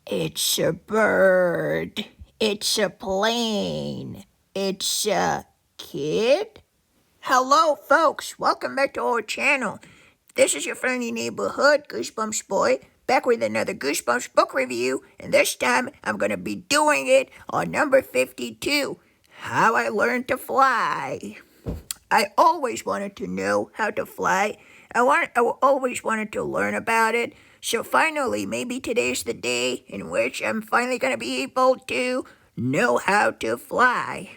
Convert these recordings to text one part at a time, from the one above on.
It's a bird. It's a plane. It's a kid. Hello, folks. Welcome back to our channel. This is your friendly neighborhood Goosebumps boy, back with another Goosebumps book review, and this time I'm going to be doing it on number 52, How I Learned to Fly. I always wanted to know how to fly. I always wanted to learn about it. So finally, maybe today's the day in which I'm finally going to be able to know how to fly.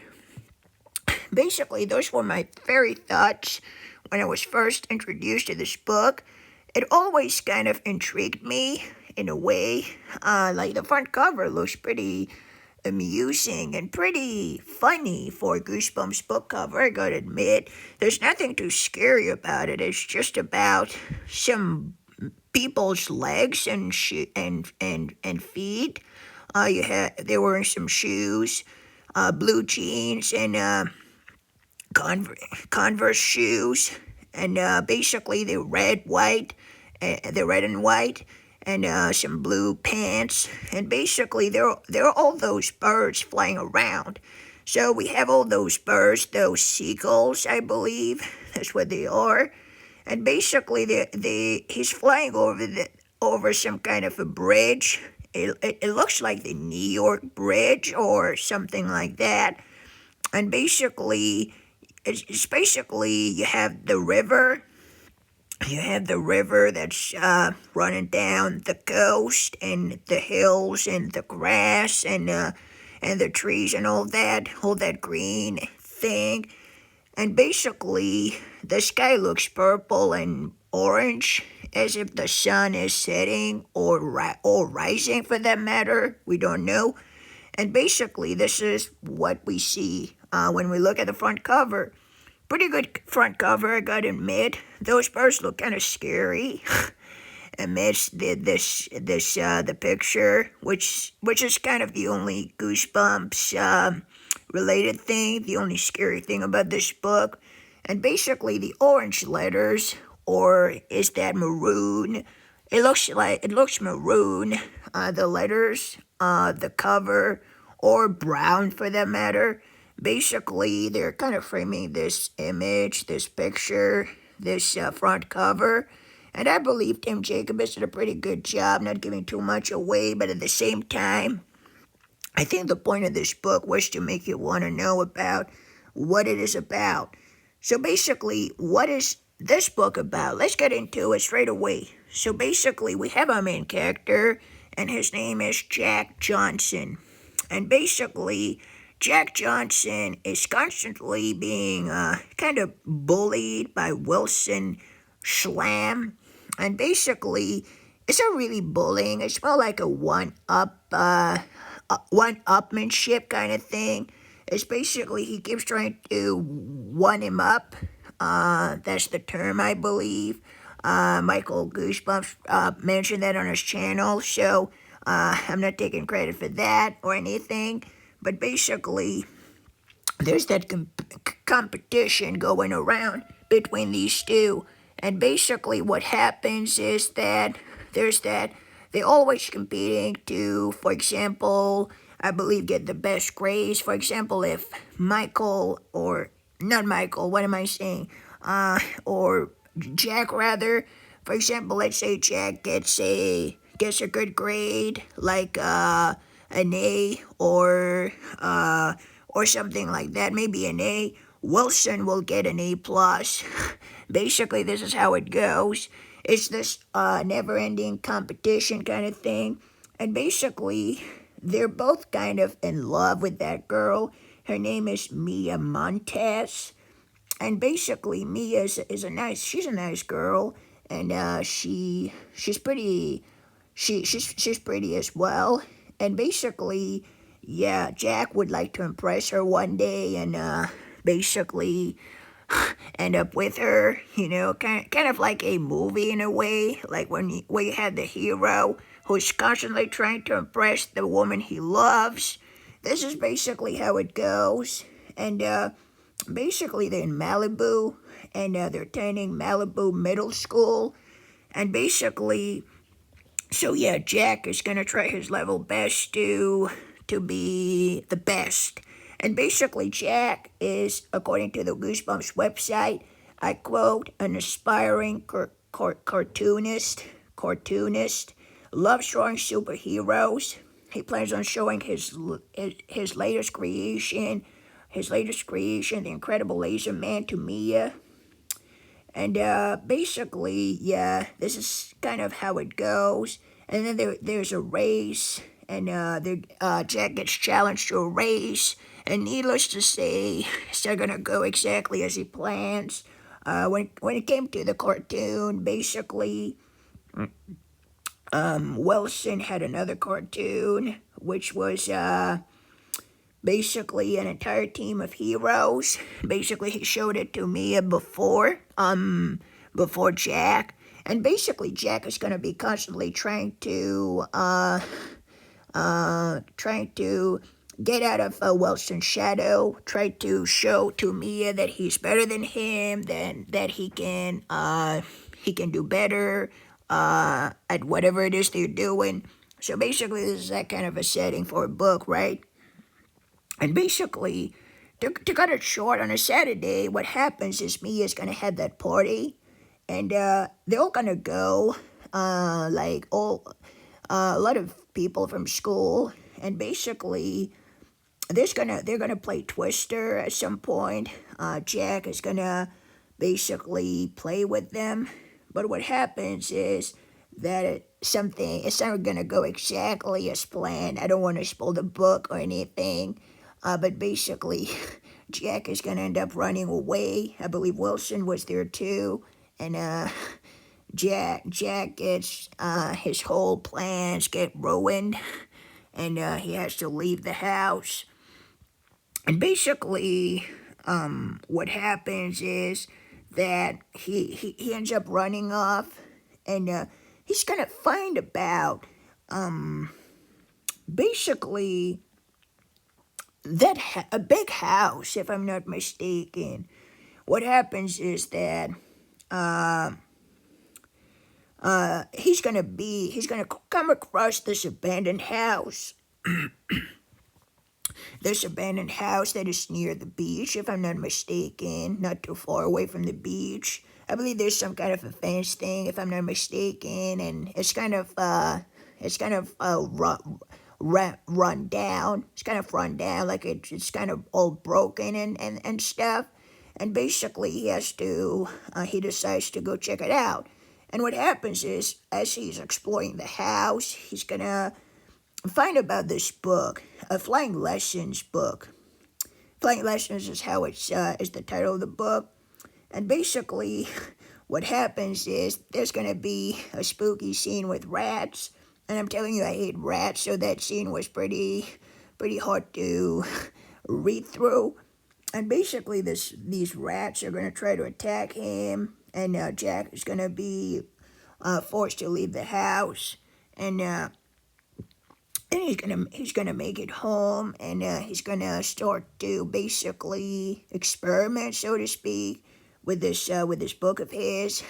Basically, those were my very thoughts when I was first introduced to this book. It always kind of intrigued me in a way. Like the front cover looks pretty amusing and pretty funny for a Goosebumps book cover, I gotta admit. There's nothing too scary about it. It's just about some people's legs and feet. They're wearing some shoes, blue jeans, and Converse shoes, and basically they're red, white, they're red and white, and some blue pants, and basically they're all those birds flying around. So we have all those birds, those seagulls, I believe that's what they are, and basically he's flying over some kind of a bridge. It looks like the New York Bridge or something like that, and basically it's basically you have the river. You have the river that's running down the coast, and the hills, and the grass, and the trees, and all that green thing. And basically, the sky looks purple and orange, as if the sun is setting or rising, for that matter. We don't know. And basically, this is what we see when we look at the front cover. Pretty good front cover, I gotta admit. Those birds look kind of scary amidst the picture, which is kind of the only Goosebumps related thing, the only scary thing about this book. And basically, the orange letters, or is that maroon? It looks maroon. The letters, the cover, or brown for that matter. Basically, they're kind of framing this image, this picture, this front cover. And I believe Tim Jacobus did a pretty good job, not giving too much away, but at the same time, I think the point of this book was to make you want to know about what it is about. So basically, what is this book about? Let's get into it straight away. So basically, we have our main character, and his name is Jack Johnson. And basically, Jack Johnson is constantly being kind of bullied by Wilson Schlam. And basically, it's not really bullying. It's more like a one-upmanship kind of thing. It's basically he keeps trying to one him up. That's the term, I believe. Michael Goosebumps mentioned that on his channel, so I'm not taking credit for that or anything. But basically, there's that competition going around between these two. And basically what happens is that they're always competing to, for example, I believe, get the best grades. For example, if Michael, or not Michael, what am I saying? Or Jack, rather. For example, let's say Jack gets a good grade, like an A, or something like that, maybe an A. Wilson will get an A plus. Basically, this is how it goes. It's this never-ending competition kind of thing, and basically, they're both kind of in love with that girl. Her name is Mia Montez, and basically, Mia is a nice girl, and she's pretty. She's pretty as well. And basically, yeah, Jack would like to impress her one day, and basically end up with her. Kind of like a movie in a way, like when you had the hero who's constantly trying to impress the woman he loves. This is basically how it goes. And basically, they're in Malibu, and they're attending Malibu Middle School, and basically So yeah, Jack is gonna try his level best to be the best. And basically, Jack is, according to the Goosebumps website, I quote, an aspiring cartoonist, loves drawing superheroes. He plans on showing his latest creation, the Incredible Laser Man, to Mia. And basically, yeah, this is kind of how it goes. And then there's a race, and Jack gets challenged to a race. And needless to say, it's not gonna go exactly as he plans. When it came to the cartoon, basically, Wilson had another cartoon, which was basically an entire team of heroes. Basically, he showed it to Mia before Jack, and basically Jack is going to be constantly trying to get out of Wilson's shadow, try to show to Mia that he's better than him, then that he can do better at whatever it is they're doing. So basically, this is that kind of a setting for a book, right? And basically, to cut it short, on a Saturday, what happens is Mia's gonna have that party, and they're all gonna go, a lot of people from school, and basically, they're gonna play Twister at some point. Jack is gonna basically play with them, but what happens is that it's not gonna go exactly as planned. I don't want to spoil the book or anything, but basically, Jack is gonna end up running away. I believe Wilson was there too, and Jack gets his whole plans get ruined, and he has to leave the house. And basically, what happens is that he ends up running off, and he's gonna find about basically a big house, if I'm not mistaken. What happens is that he's gonna come across this abandoned house. This abandoned house that is near the beach, if I'm not mistaken, not too far away from the beach. I believe there's some kind of a fence thing, if I'm not mistaken, and it's kind of run down. It's kind of run down, like it's kind of all broken and stuff. And basically, he decides to go check it out. And what happens is, as he's exploring the house, he's gonna find about this book, a Flying Lessons book. Flying Lessons is how is the title of the book. And basically, what happens is there's gonna be a spooky scene with rats. And I'm telling you, I hate rats, so that scene was pretty hard to read through. And basically, these rats are gonna try to attack him, and Jack is gonna be forced to leave the house, and he's gonna make it home, and he's gonna start to basically experiment, so to speak, with this book of his.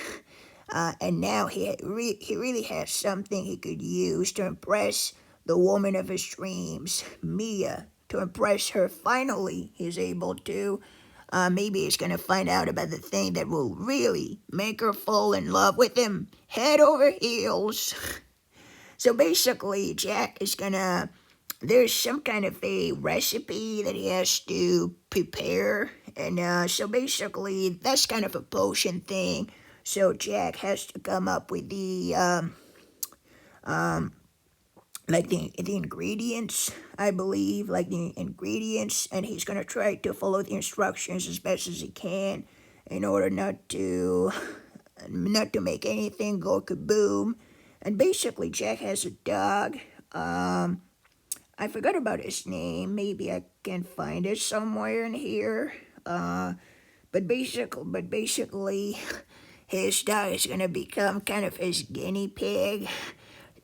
And now he really has something he could use to impress the woman of his dreams, Mia. To impress her, finally, he's able to. Maybe he's gonna find out about the thing that will really make her fall in love with him, head over heels. So basically, Jack is gonna. There's some kind of a recipe that he has to prepare, and so basically, that's kind of a potion thing. So Jack has to come up with the ingredients, I believe, like the ingredients, and he's gonna try to follow the instructions as best as he can in order not to make anything go kaboom. And basically, Jack has a dog. I forgot about his name. Maybe I can find it somewhere in here. But basically, his dog is gonna become kind of his guinea pig,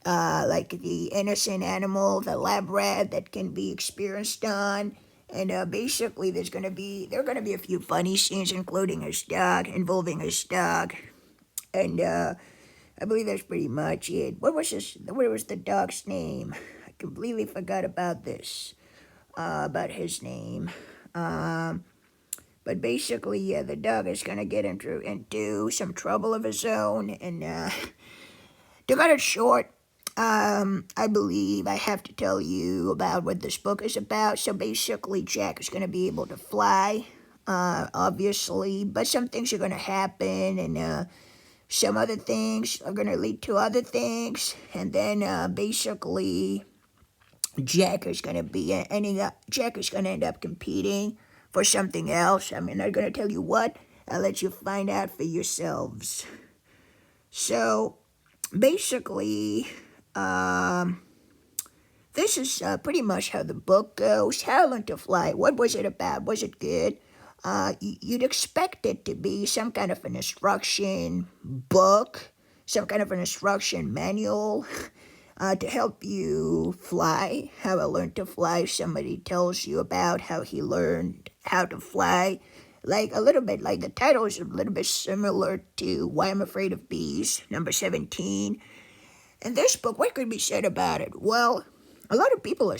like the innocent animal, the lab rat that can be experienced on. And basically, there are gonna be a few funny scenes, involving his dog, and I believe that's pretty much it. What was this? What was the dog's name? I completely forgot about this. About his name. But basically, yeah, the dog is gonna get into some trouble of his own, and to cut it short, I believe I have to tell you about what this book is about. So basically, Jack is gonna be able to fly, obviously, but some things are gonna happen, and some other things are gonna lead to other things, and then basically Jack is gonna end up competing for something else. I'm not gonna tell you what. I'll let you find out for yourselves. So basically, this is pretty much how the book goes. How I Learned to Fly. What was it about? Was it good? You'd expect it to be some kind of an instruction book, some kind of an instruction manual to help you fly. How I Learned to Fly. Somebody tells you about how he learned how to fly. Like a little bit, like the title is a little bit similar to Why I'm Afraid of Bees, number 17. And this book, what could be said about it? Well, a lot of people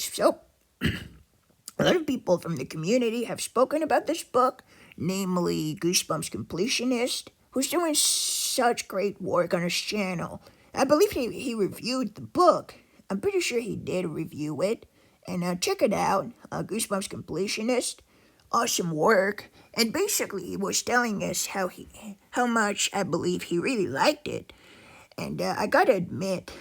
from the community have spoken about this book, namely Goosebumps Completionist, who's doing such great work on his channel. I believe he reviewed the book. I'm pretty sure he did review it. And check it out, Goosebumps Completionist. Awesome work. And basically, he was telling us how much I believe he really liked it. And I gotta admit,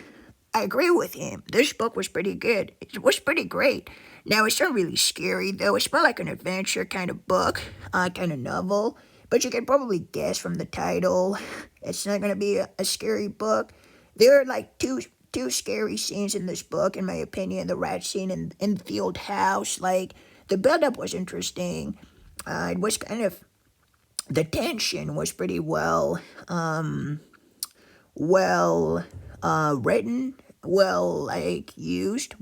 I agree with him. This book was pretty good. It was pretty great. Now, it's not really scary, though. It's more like an adventure kind of book, kind of novel. But you can probably guess from the title, it's not going to be a scary book. There are like two scary scenes in this book, in my opinion. The rat scene in the old house. Like, the build-up was interesting. It was kind of... The tension was pretty well written, well used.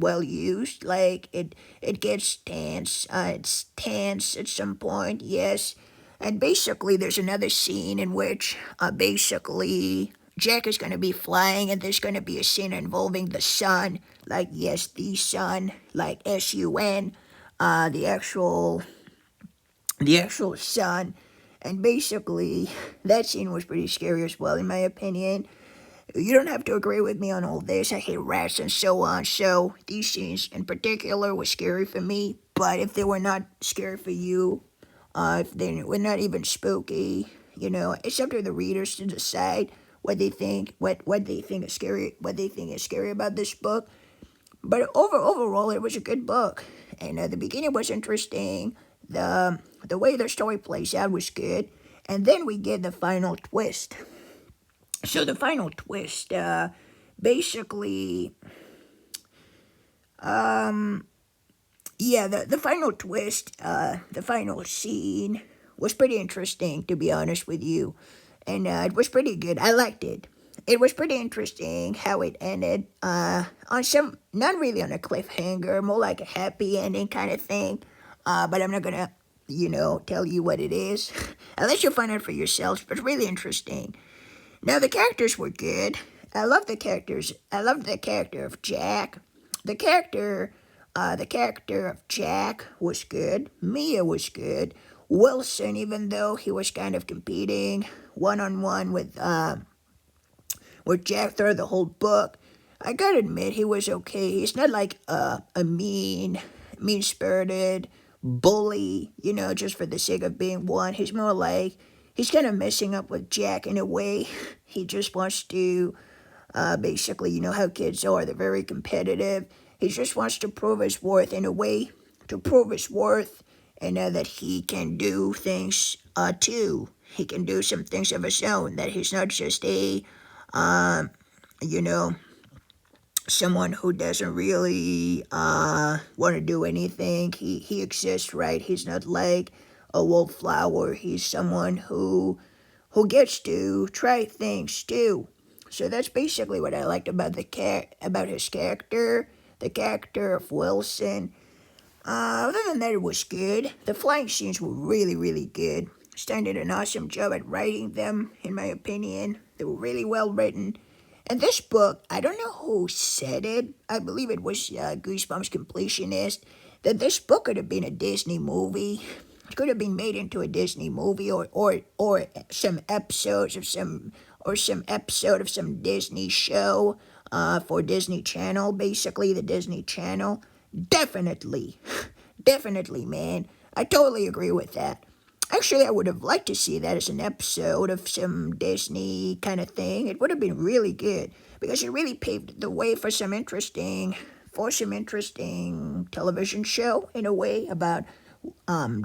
Like it gets tense. It's tense at some point, yes. And basically, there's another scene in which basically Jack is going to be flying, and there's going to be a scene involving the sun, like yes, the sun, like SUN, the actual sun. And basically, that scene was pretty scary as well, in my opinion. You don't have to agree with me on all this. I hate rats and so on. So these scenes in particular were scary for me. But if they were not scary for you, if they were not even spooky, it's up to the readers to decide what they think, what they think is scary, about this book. But overall, it was a good book, and the beginning was interesting. The way the story plays out was good, and then we get the final twist. So the final twist, basically, the final twist, the final scene was pretty interesting, to be honest with you, and it was pretty good. I liked it. It was pretty interesting how it ended, on some, not really on a cliffhanger, more like a happy ending kind of thing, but I'm not gonna, tell you what it is. I'll let you find out for yourselves, but really interesting. Now, the characters were good. I love the characters. I loved the character of Jack. The character of Jack was good. Mia was good. Wilson, even though he was kind of competing one-on-one with Jack throughout the whole book, I gotta admit he was okay. He's not like a mean-spirited bully, just for the sake of being one. He's more like, he's kind of messing up with Jack in a way. He just wants to, basically, how kids are. They're very competitive. He just wants to prove his worth in a way, and that he can do things, too. He can do some things of his own, that he's not just a, someone who doesn't really want to do anything. He exists, right? He's not like a wallflower. He's someone who gets to try things too. So that's basically what I liked about about his character, the character of Wilson. Other than that, it was good. The flying scenes were really, really good. Stan did an awesome job at writing them, in my opinion. They were really well written. And this book, I don't know who said it. I believe it was Goosebumps Completionist. That this book could have been a Disney movie. It could have been made into a Disney movie, or some episodes of some episode of some Disney show for Disney Channel. Basically, the Disney Channel. Definitely, definitely, man. I totally agree with that. Actually, I would have liked to see that as an episode of some Disney kind of thing. It would have been really good because it really paved the way for some interesting television show in a way about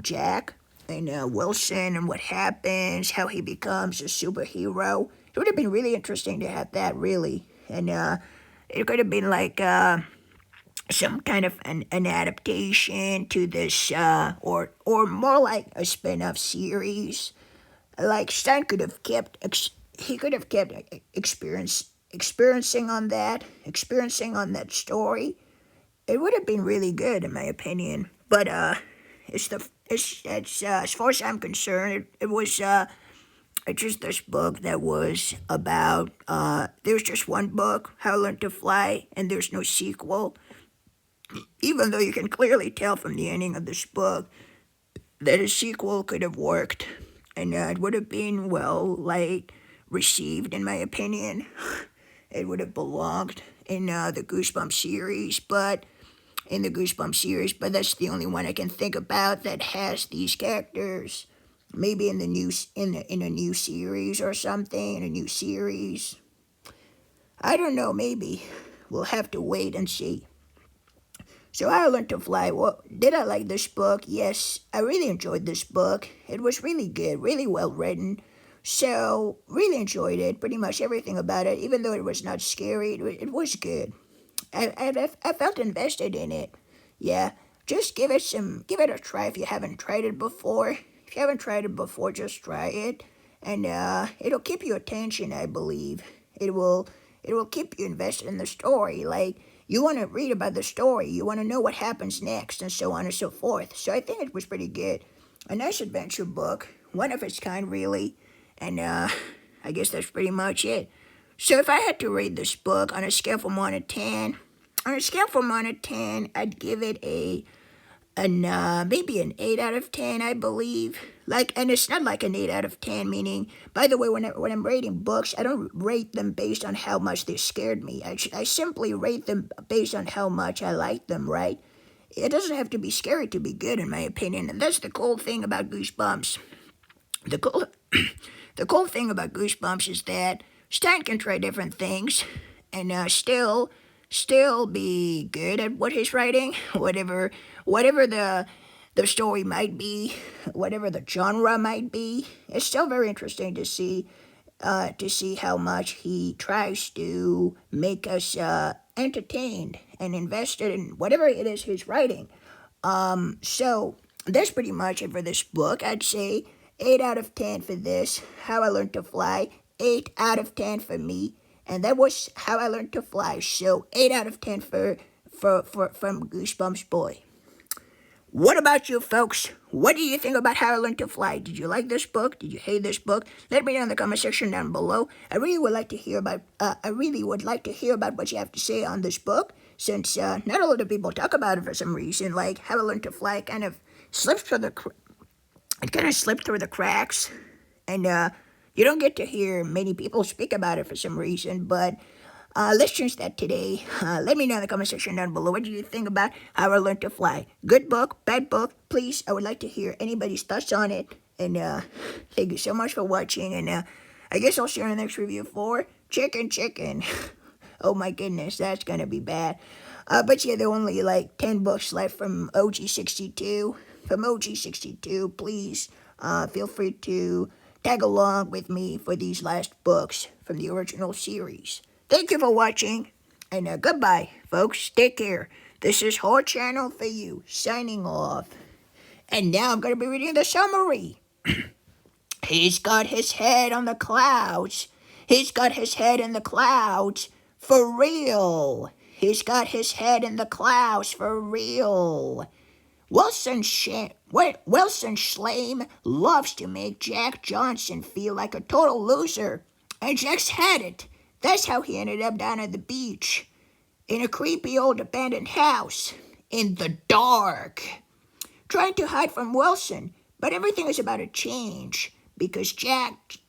Jack and Wilson and what happens, how he becomes a superhero. It would have been really interesting to have that, really, and it could have been like some kind of an adaptation to this, or more like a spin-off series. Like Stein could have kept, experiencing on that story. It would have been really good, in my opinion. But it's as far as I'm concerned, it was it's just this book that was about. There's just one book, How I Learned to Fly, and there's no sequel. Even though you can clearly tell from the ending of this book that a sequel could have worked, and it would have been received, in my opinion. It would have belonged in the Goosebumps series, but that's the only one I can think about that has these characters. Maybe in a new series or something, in a new series. I don't know. Maybe we'll have to wait and see. So I Learned to Fly. Well, did I like this book? Yes, I really enjoyed this book. It was really good, really well written. So, really enjoyed it, pretty much everything about it. Even though it was not scary, it was good. I felt invested in it. Yeah, just give it a try if you haven't tried it before. If you haven't tried it before, just try it. And it'll keep your attention, I believe. It will keep you invested in the story. Like, you want to read about the story. You want to know what happens next, and so on and so forth. So I think it was pretty good. A nice adventure book. One of its kind, really. And I guess that's pretty much it. So if I had to rate this book on a scale from 1 to 10, I'd give it maybe an 8 out of 10, I believe. And it's not like an 8 out of 10, meaning, by the way, when I'm rating books, I don't rate them based on how much they scared me. I simply rate them based on how much I like them, right? It doesn't have to be scary to be good, in my opinion, and that's the cool thing about Goosebumps. The cool thing about Goosebumps is that Stein can try different things and still be good at what he's writing, whatever the story might be, whatever the genre might be. It's still very interesting to see how much he tries to make us entertained and invested in whatever it is he's writing. So that's pretty much it for this book. I'd say 8 out of 10 for this, How I Learned to Fly. 8 out of 10 for me. And that was How I Learned to Fly. So 8 out of 10 from Goosebumps Boy. What about you, folks? What do you think about How I Learned to Fly? Did you like this book? Did you hate this book? Let me know in the comment section down below. I really would like to hear about what you have to say on this book, since not a lot of people talk about it for some reason. Like, How I Learned to Fly kind of slipped through the cracks, and you don't get to hear many people speak about it for some reason. But let's change that today. Let me know in the comment section down below. What do you think about How I Learned to Fly? Good book, bad book? Please, I would like to hear anybody's thoughts on it. And thank you so much for watching. And I guess I'll see you in the next review for Chicken. Oh my goodness, that's gonna be bad. But yeah, there are only like 10 books left from OG62. Please feel free to tag along with me for these last books from the original series. Thank you for watching, and goodbye, folks. Take care. This is Horror Channel for you, signing off. And now I'm going to be reading the summary. He's got his head on the clouds. He's got his head in the clouds for real. He's got his head in the clouds for real. Wilson Schlame loves to make Jack Johnson feel like a total loser. And Jack's had it. That's how he ended up down at the beach, in a creepy old abandoned house, in the dark, trying to hide from Wilson. But everything is about to change because Jack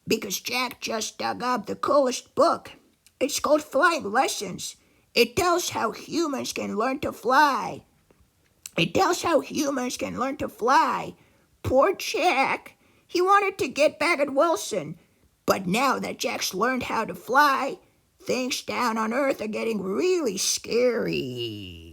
just dug up the coolest book. It's called Flying Lessons. It tells how humans can learn to fly. Poor Jack. He wanted to get back at Wilson. But now that Jack's learned how to fly, things down on Earth are getting really scary.